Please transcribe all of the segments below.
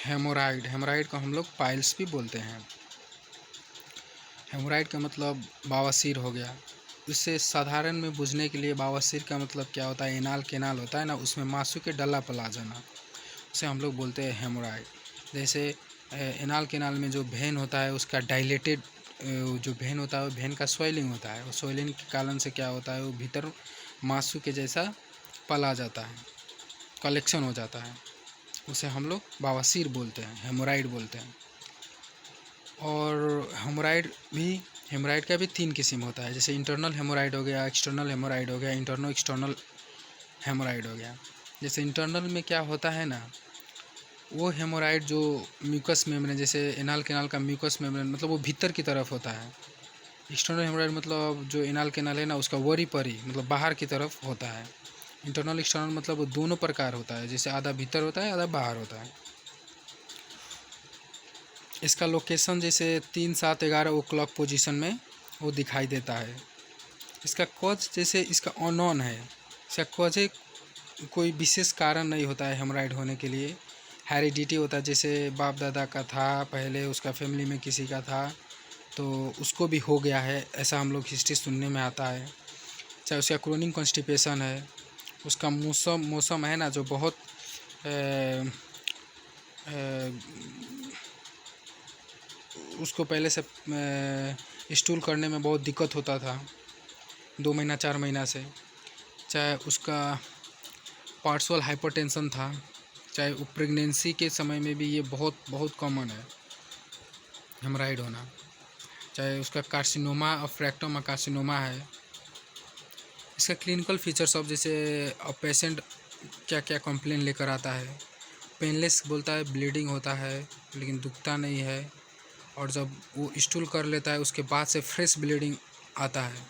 Haemorrhoid, haemorrhoid को हम लोग पाइल्स भी बोलते हैं। हेमोराइड का मतलब बवासीर हो गया। इससे साधारण में बुझने के लिए बवासीर का मतलब क्या होता है, एनाल केनाल होता है ना, उसमें मांसू के डल्ला पला जाना, उसे हम लोग बोलते हैं हेमोराइड। जैसे एनाल केनाल में जो वेन होता है उसका डायलेटेड जो वेन होता है वो वेन का स्वेलिंग होता है, और स्वेलिंग के कारण से क्या होता है वो भीतर मांसू के जैसा पला जाता है, कलेक्शन हो जाता है, उसे हम लोग बवासीर बोलते हैं, हेमोराइड बोलते हैं। और हेमोराइड का भी 3 किस्म होता है, जैसे इंटरनल हेमोराइड हो गया, एक्सटर्नल हेमोराइड हो गया, इंटरनो एक्सटर्नल हेमोराइड हो गया। जैसे इंटरनल में क्या होता है ना, वो हेमोराइड जो म्यूकस मेम्ब्रेन, जैसे एनाल केनाल का म्यूकस मेम्ब्रेन मतलब वो भीतर की तरफ होता है। एक्सटर्नल हेमोराइड मतलब जो एनाल केनाल है ना उसका वरी परी मतलब बाहर की तरफ होता है। इंटरनल एक्सटर्नल मतलब वो दोनों प्रकार होता है, जैसे आधा भीतर होता है आधा बाहर होता है। इसका लोकेशन जैसे 3, 7, 11 ओ क्लॉक पोजीशन में वो दिखाई देता है। इसका कॉज जैसे इसका अननोन है, इसका कॉज कोई विशेष कारण नहीं होता है हेमोराइड होने के लिए। हेरिडिटी होता है, जैसे बाप दादा का था, पहले उसका फैमिली में किसी का था तो उसको भी हो गया है, ऐसा हम लोग हिस्ट्री सुनने में आता है। चाहे उसका क्रोनिक कॉन्स्टिपेशन है, उसका मौसम है ना जो बहुत उसको पहले से स्टूल करने में बहुत दिक्कत होता था 2 महीना 4 महीना से, चाहे उसका पार्श्वल हाइपरटेंशन था, चाहे वो प्रेगनेंसी के समय में भी ये बहुत बहुत कॉमन है हेमोराइड होना, चाहे उसका कार्सिनोमा और फ्रैक्टोमा कार्सिनोमा है। इसका क्लिनिकल फीचर्स ऑफ जैसे पेशेंट क्या क्या कंप्लेन लेकर आता है, पेनलेस बोलता है, ब्लीडिंग होता है लेकिन दुखता नहीं है, और जब वो स्टूल कर लेता है उसके बाद से फ्रेश ब्लीडिंग आता है,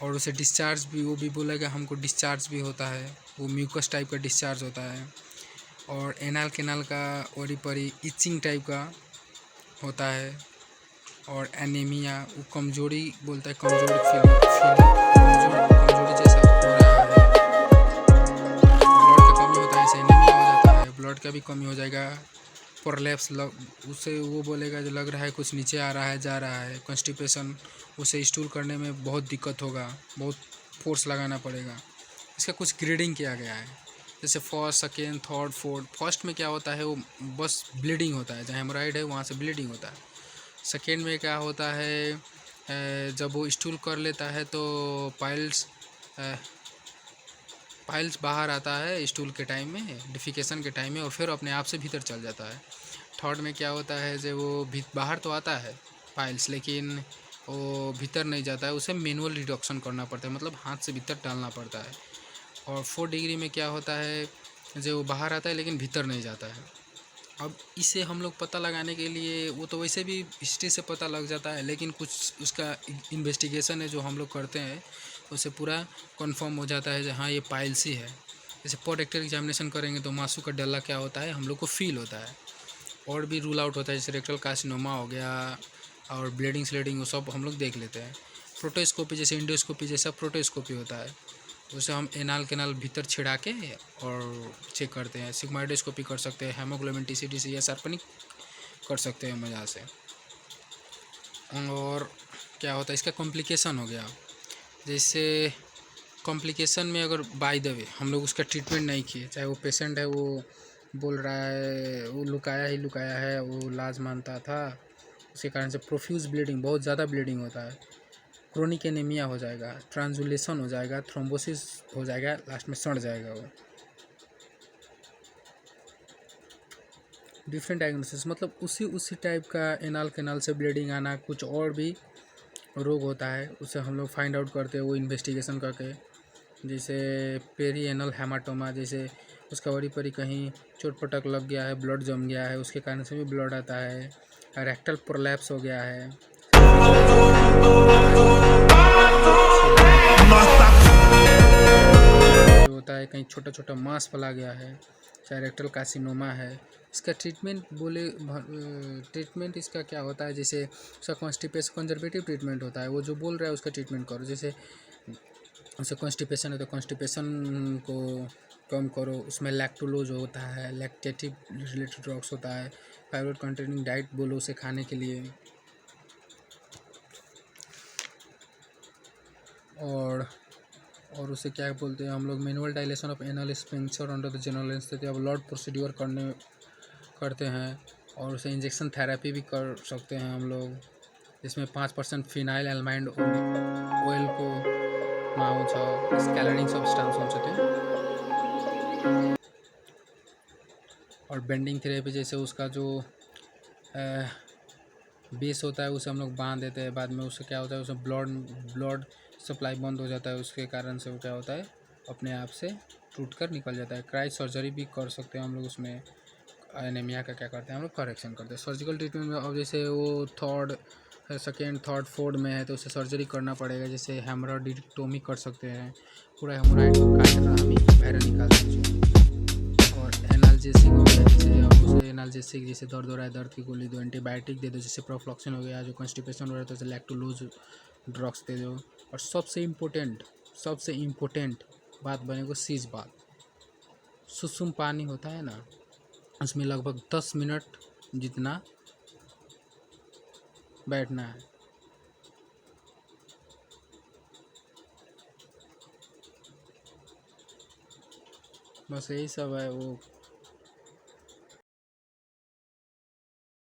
और उसे डिस्चार्ज भी वो भी बोलेगा हमको डिस्चार्ज भी होता है, वो म्यूकस टाइप का डिस्चार्ज होता है, और एनाल केनाल का ओरी परी इचिंग टाइप का होता है, और एनीमिया वो कमजोरी बोलता है, कमजोरी कमजोरी जैसा हो रहा है, ब्लड का कमी होता है, इसे एनीमिया हो जाता है, ब्लड का भी कमी हो जाएगा, प्रोलैप्स उससे वो बोलेगा जो लग रहा है कुछ नीचे आ रहा है जा रहा है, कॉन्स्टिपेशन, उसे स्टूल करने में बहुत दिक्कत होगा, बहुत फोर्स लगाना पड़ेगा। इसका कुछ ग्रेडिंग किया गया है, जैसे first, second, third, fourth. First में क्या होता है वो बस ब्लीडिंग होता है, जहाँ हेमोराइड है वहाँ से ब्लीडिंग होता है। सेकेंड में क्या होता है, जब वो स्टूल कर लेता है तो पाइल्स बाहर आता है स्टूल के टाइम में, डिफिकेशन के टाइम में, और फिर अपने आप से भीतर चल जाता है। थर्ड में क्या होता है, जब वो बाहर तो आता है पाइल्स लेकिन वो भीतर नहीं जाता है, उसे मैनुअल रिडक्शन करना पड़ता है, मतलब हाथ से भीतर डालना पड़ता है। और 4 डिग्री में क्या होता है, जब वो बाहर आता है लेकिन भीतर नहीं जाता है। अब इसे हम लोग पता लगाने के लिए, वो तो वैसे भी हिस्ट्री से पता लग जाता है, लेकिन कुछ उसका इन्वेस्टिगेशन है जो हम लोग करते हैं, उससे पूरा कंफर्म हो जाता है कि हाँ ये पाइल्स ही है। जैसे पोस्ट रेक्टल एग्जामिनेशन करेंगे तो मांसू का डल्ला क्या होता है हम लोग को फील होता है, और भी रूल आउट होता है, जैसे रेक्टल कार्सिनोमा हो गया और ब्लीडिंग स्लीडिंग, वो सब हम लोग देख लेते हैं। प्रोटोस्कोपी जैसे इंडोस्कोपी जैसा प्रोटोस्कोपी होता है, उसे हम एनाल केनाल भीतर छिड़ा के और चेक करते हैं। सिग्माइडोस्कोपी कर सकते हैं, हेमोग्लोबिन टीसीटीसी या शार्पनिंग कर सकते हैं मजा से। और क्या होता है इसका कॉम्प्लिकेशन हो गया, जैसे कॉम्प्लिकेशन में अगर बाय द वे हम लोग उसका ट्रीटमेंट नहीं किए, चाहे वो पेशेंट है वो बोल रहा है वो लुकाया है, वो लाज मानता था, उसके कारण से प्रोफ्यूज ब्लीडिंग, बहुत ज़्यादा ब्लीडिंग होता है, क्रोनिक एनीमिया हो जाएगा, ट्रांसुलेशन हो जाएगा, थ्रोम्बोसिस हो जाएगा, लास्ट में सड़ जाएगा वो। डिफरेंट डायग्नोसिस मतलब उसी टाइप का एनाल केनाल से ब्लीडिंग आना, कुछ और भी रोग होता है उसे हम लोग फाइंड आउट करते हैं वो इन्वेस्टिगेशन करके। जैसे पेरी एनल हेमाटोमा, जैसे उसका वरी परी कहीं चोट पटक लग गया है, ब्लड जम गया है, उसके कारण से भी ब्लड आता है। रेक्टल प्रोलैप्स हो गया है, जो होता है कहीं छोटा छोटा मांस फैला गया है, चाहे रेक्टल कार्सिनोमा है। इसका ट्रीटमेंट इसका क्या होता है, जैसे उसका कॉन्स्टिपेशन कंजर्वेटिव ट्रीटमेंट होता है, वो जो बोल रहा है उसका ट्रीटमेंट करो। जैसे उसे कॉन्स्टिपेशन है तो कॉन्स्टिपेशन को कम करो। उसमें लैक्टोलोज होता है, लैक्टेटिव रिलेटेड ड्रग्स होता है, फाइबर कंटेनिंग डाइट बोलो उसे खाने के लिए। और उसे क्या बोलते हैं हम लोग, manual dilation of anal sphincter under the general anaesthesia. अब ब्लड प्रोसीड्यूर करते हैं, और उसे इंजेक्शन थेरेपी भी कर सकते हैं हम लोग, जिसमें 5% फिनाइल एल्माइड ऑयल को माउच स्कैलरिंग सब्सटेंस होते हैं। और बेंडिंग थेरेपी जैसे उसका जो बेस होता है उसे हम लोग बांध देते हैं, बाद में उससे क्या होता है, उसमें ब्लड सप्लाई बंद हो जाता है, उसके कारण से वो क्या होता है, अपने आप से टूट कर निकल जाता है। क्राई सर्जरी भी कर सकते हैं हम लोग उसमें। एनीमिया का क्या करते हैं हम लोग, करेक्शन करते हैं। सर्जिकल ट्रीटमेंट में अब जैसे वो सेकेंड थर्ड फोर्थ में है तो उसे सर्जरी करना पड़ेगा, जैसे हेमरोइडेक्टोमी कर सकते हैं, पूरा हेमोराइड को काट कर हम ही बाहर निकाल देंगे। और एनाल्जेसिक हो गया, जैसे अब उसे एनाल्जेसिक जैसे दर्द हो रहा है, दर्द की गोली दो, एंटीबायोटिक दे दो, जैसे प्रोफ्लॉक्सिन हो गया, जो कॉन्स्टिपेशन हो रहा है तो जैसे लैक्टोलोज ड्रग्स दे दो। और सबसे इम्पोर्टेंट बात बनेगा सीज बात। सुसुम पानी होता है ना, उसमें लगभग 10 मिनट जितना बैठना है। बस यही सब है। वो